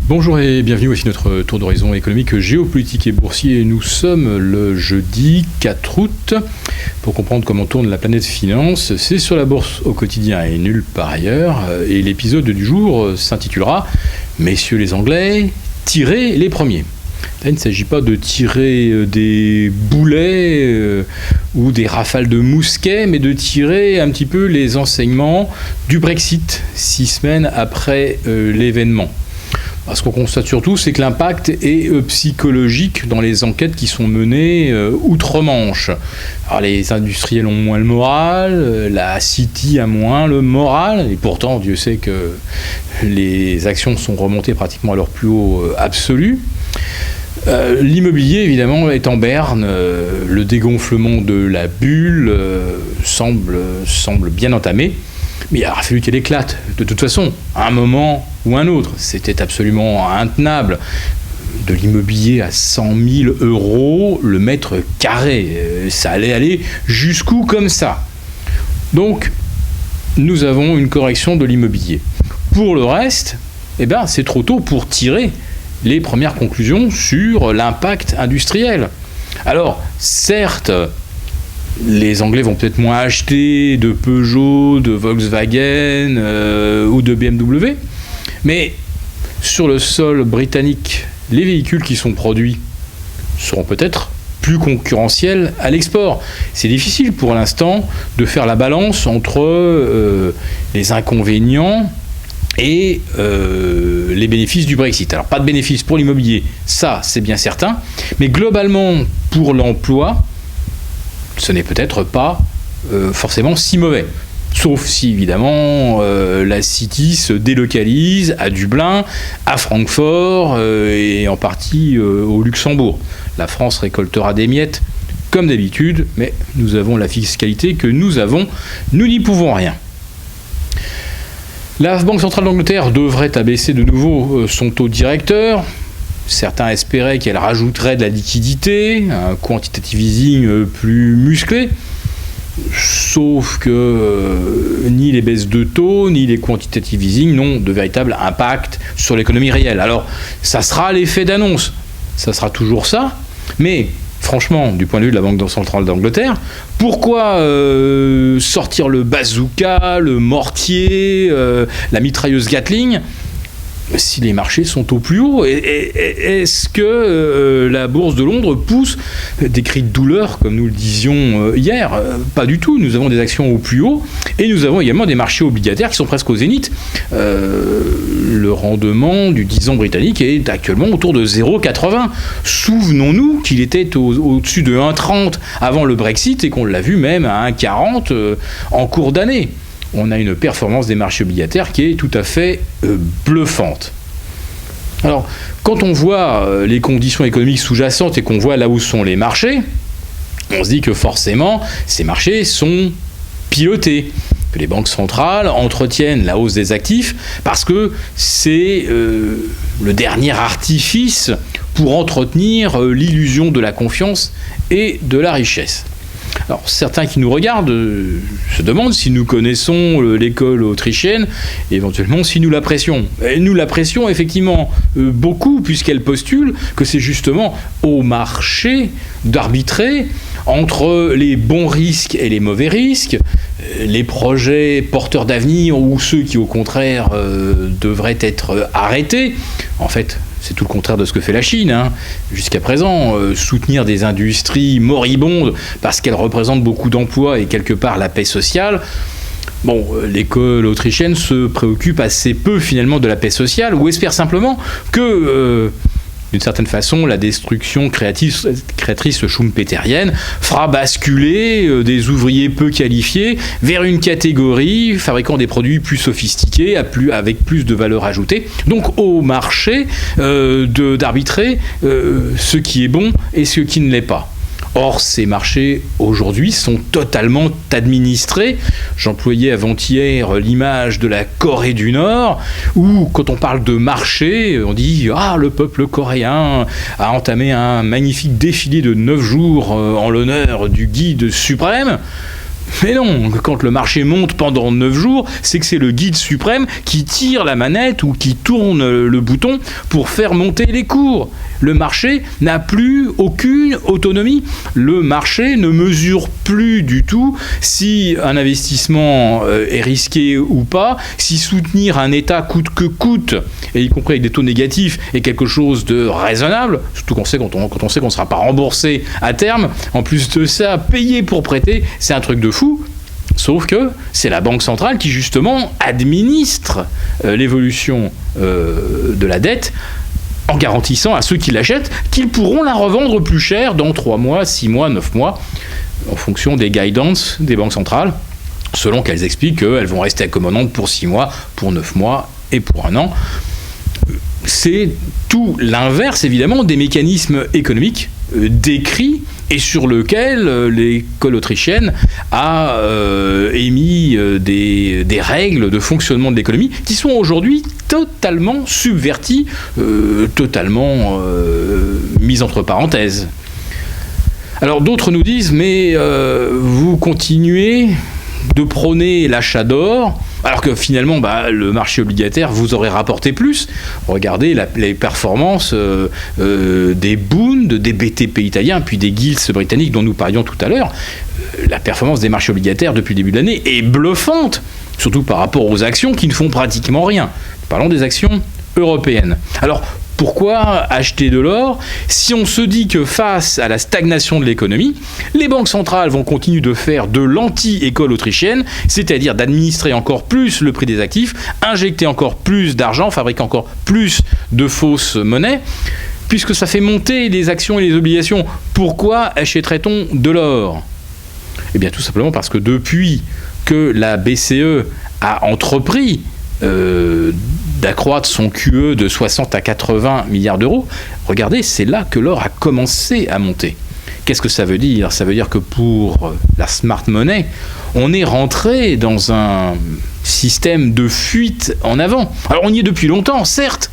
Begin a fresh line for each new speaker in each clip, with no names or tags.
Bonjour et bienvenue, voici notre tour d'horizon économique, géopolitique et boursier. Nous sommes le jeudi 4 août. Pour comprendre comment tourne la planète finance, c'est sur la bourse au quotidien et nulle part ailleurs. Et l'épisode du jour s'intitulera « Messieurs les Anglais, tirez les premiers ». Là, il ne s'agit pas de tirer des boulets ou des rafales de mousquets, mais de tirer un petit peu les enseignements du Brexit 6 semaines après l'événement. Ce qu'on constate surtout, c'est que l'impact est psychologique dans les enquêtes qui sont menées outre-Manche. Alors, les industriels ont moins le moral, la City a moins le moral, et pourtant, Dieu sait que les actions sont remontées pratiquement à leur plus haut absolu. L'immobilier, évidemment, est en berne. Le dégonflement de la bulle semble bien entamé. Mais il a fallu qu'elle éclate. De toute façon, à un moment ou un autre, c'était absolument intenable. De l'immobilier à 100 000 euros le mètre carré. Ça allait aller jusqu'où comme ça. Donc, nous avons une correction de l'immobilier. Pour le reste, c'est trop tôt pour tirer les premières conclusions sur l'impact industriel. Alors, certes, les Anglais vont peut-être moins acheter de Peugeot, de Volkswagen ou de BMW, mais sur le sol britannique, les véhicules qui sont produits seront peut-être plus concurrentiels à l'export. C'est difficile pour l'instant de faire la balance entre les inconvénients et les bénéfices du Brexit. Alors, pas de bénéfices pour l'immobilier, ça c'est bien certain, mais globalement pour l'emploi, ce n'est peut-être pas forcément si mauvais. Sauf si, évidemment, la City se délocalise à Dublin, à Francfort et en partie au Luxembourg. La France récoltera des miettes, comme d'habitude, mais nous avons la fiscalité que nous avons, nous n'y pouvons rien. La Banque centrale d'Angleterre devrait abaisser de nouveau son taux directeur. Certains espéraient qu'elle rajouterait de la liquidité, un quantitative easing plus musclé. Sauf que ni les baisses de taux, ni les quantitative easing n'ont de véritable impact sur l'économie réelle. Alors, ça sera l'effet d'annonce. Ça sera toujours ça. Mais, franchement, du point de vue de la Banque centrale d'Angleterre, pourquoi sortir le bazooka, le mortier, la mitrailleuse Gatling si les marchés sont au plus haut? Est-ce que la bourse de Londres pousse des cris de douleur, comme nous le disions hier? Pas du tout. Nous avons des actions au plus haut et nous avons également des marchés obligataires qui sont presque au zénith. Le rendement du 10 ans britannique est actuellement autour de 0,80. Souvenons-nous qu'il était au-dessus de 1,30 avant le Brexit et qu'on l'a vu même à 1,40 en cours d'année. On a une performance des marchés obligataires qui est tout à fait bluffante. Alors, quand on voit les conditions économiques sous-jacentes et qu'on voit là où sont les marchés, on se dit que forcément, ces marchés sont pilotés, que les banques centrales entretiennent la hausse des actifs parce que c'est le dernier artifice pour entretenir l'illusion de la confiance et de la richesse. Alors, certains qui nous regardent se demandent si nous connaissons l'école autrichienne et éventuellement si nous l'apprécions. Et nous l'apprécions effectivement beaucoup puisqu'elle postule que c'est justement au marché d'arbitrer entre les bons risques et les mauvais risques, les projets porteurs d'avenir ou ceux qui au contraire devraient être arrêtés. En fait, c'est tout le contraire de ce que fait la Chine. Jusqu'à présent, soutenir des industries moribondes parce qu'elles représentent beaucoup d'emplois et quelque part la paix sociale. Bon, l'école autrichienne se préoccupe assez peu finalement de la paix sociale ou espère simplement que, d'une certaine façon, la destruction créatrice schumpeterienne fera basculer des ouvriers peu qualifiés vers une catégorie fabriquant des produits plus sophistiqués, avec plus de valeur ajoutée. Donc au marché d'arbitrer ce qui est bon et ce qui ne l'est pas. Or, ces marchés, aujourd'hui, sont totalement administrés. J'employais avant-hier l'image de la Corée du Nord, où, quand on parle de marché, on dit « Ah, le peuple coréen a entamé un magnifique défilé de 9 jours en l'honneur du guide suprême ». Mais non, quand le marché monte pendant 9 jours, c'est que c'est le guide suprême qui tire la manette ou qui tourne le bouton pour faire monter les cours. Le marché n'a plus aucune autonomie. Le marché ne mesure plus du tout si un investissement est risqué ou pas, si soutenir un État coûte que coûte, et y compris avec des taux négatifs, est quelque chose de raisonnable, surtout quand on sait qu'on ne sera pas remboursé à terme. En plus de ça, payer pour prêter, c'est un truc de fou. Sauf que c'est la Banque centrale qui, justement, administre l'évolution de la dette en garantissant à ceux qui l'achètent qu'ils pourront la revendre plus cher dans 3 mois, 6 mois, 9 mois, en fonction des guidance des banques centrales, selon qu'elles expliquent qu'elles vont rester accommodantes pour 6 mois, pour 9 mois et pour 1 an. C'est tout l'inverse, évidemment, des mécanismes économiques décrits et sur lequel l'école autrichienne a émis des règles de fonctionnement de l'économie qui sont aujourd'hui totalement subverties, totalement mises entre parenthèses. Alors d'autres nous disent, mais vous continuez de prôner l'achat d'or, alors que finalement, le marché obligataire vous aurait rapporté plus. Regardez les performances des Bund, des BTP italiens, puis des Gilts britanniques dont nous parlions tout à l'heure. La performance des marchés obligataires depuis le début de l'année est bluffante, surtout par rapport aux actions qui ne font pratiquement rien. Parlons des actions européennes. Alors, pourquoi acheter de l'or si on se dit que face à la stagnation de l'économie, les banques centrales vont continuer de faire de l'anti-école autrichienne, c'est-à-dire d'administrer encore plus le prix des actifs, injecter encore plus d'argent, fabriquer encore plus de fausses monnaies, puisque ça fait monter les actions et les obligations. Pourquoi achèterait-on de l'or ? Eh bien tout simplement parce que depuis que la BCE a entrepris d'accroître son QE de 60 à 80 milliards d'euros, regardez, c'est là que l'or a commencé à monter. Qu'est-ce que ça veut dire ? Ça veut dire que pour la smart money, on est rentré dans un système de fuite en avant. Alors on y est depuis longtemps, certes,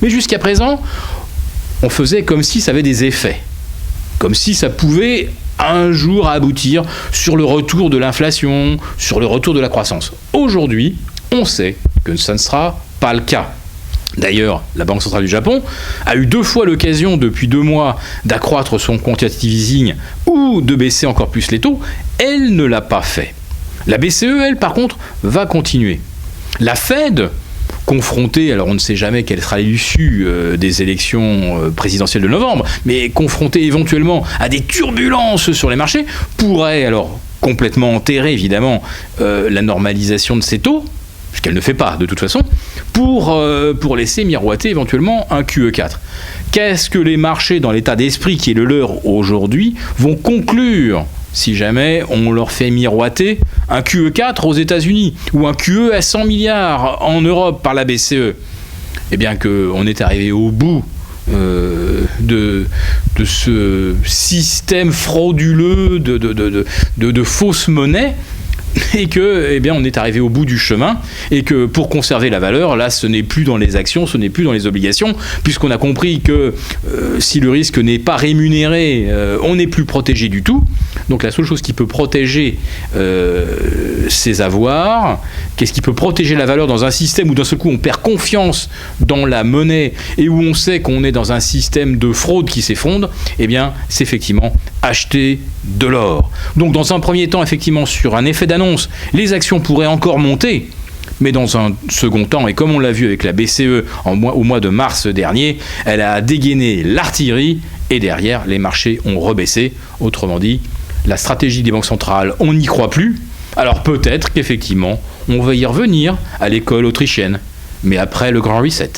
mais jusqu'à présent, on faisait comme si ça avait des effets, comme si ça pouvait un jour aboutir sur le retour de l'inflation, sur le retour de la croissance. Aujourd'hui, on sait que ça ne sera pas le cas. D'ailleurs, la Banque centrale du Japon a eu 2 fois l'occasion depuis 2 mois d'accroître son quantitative easing ou de baisser encore plus les taux. Elle ne l'a pas fait. La BCE, elle, par contre, va continuer. La Fed, confrontée, alors on ne sait jamais quelle sera l'issue des élections présidentielles de novembre, mais confrontée éventuellement à des turbulences sur les marchés, pourrait alors complètement enterrer, évidemment, la normalisation de ses taux, ce qu'elle ne fait pas de toute façon, pour laisser miroiter éventuellement un QE4. Qu'est-ce que les marchés, dans l'état d'esprit qui est le leur aujourd'hui, vont conclure si jamais on leur fait miroiter un QE4 aux États-Unis ou un QE à 100 milliards en Europe par la BCE ? Eh bien qu'on est arrivé au bout de ce système frauduleux de fausses monnaies, et que, on est arrivé au bout du chemin, et que pour conserver la valeur, là, ce n'est plus dans les actions, ce n'est plus dans les obligations, puisqu'on a compris que si le risque n'est pas rémunéré, on n'est plus protégé du tout. Donc la seule chose qui peut protéger ces avoirs, qu'est-ce qui peut protéger la valeur dans un système où d'un seul coup on perd confiance dans la monnaie et où on sait qu'on est dans un système de fraude qui s'effondre, c'est effectivement acheter de l'or. Donc dans un premier temps, effectivement, sur un effet d'annonce, les actions pourraient encore monter, mais dans un second temps, et comme on l'a vu avec la BCE au mois de mars dernier, elle a dégainé l'artillerie et derrière, les marchés ont rebaissé. Autrement dit, la stratégie des banques centrales, on n'y croit plus. Alors peut-être qu'effectivement, on va y revenir à l'école autrichienne, mais après le grand reset.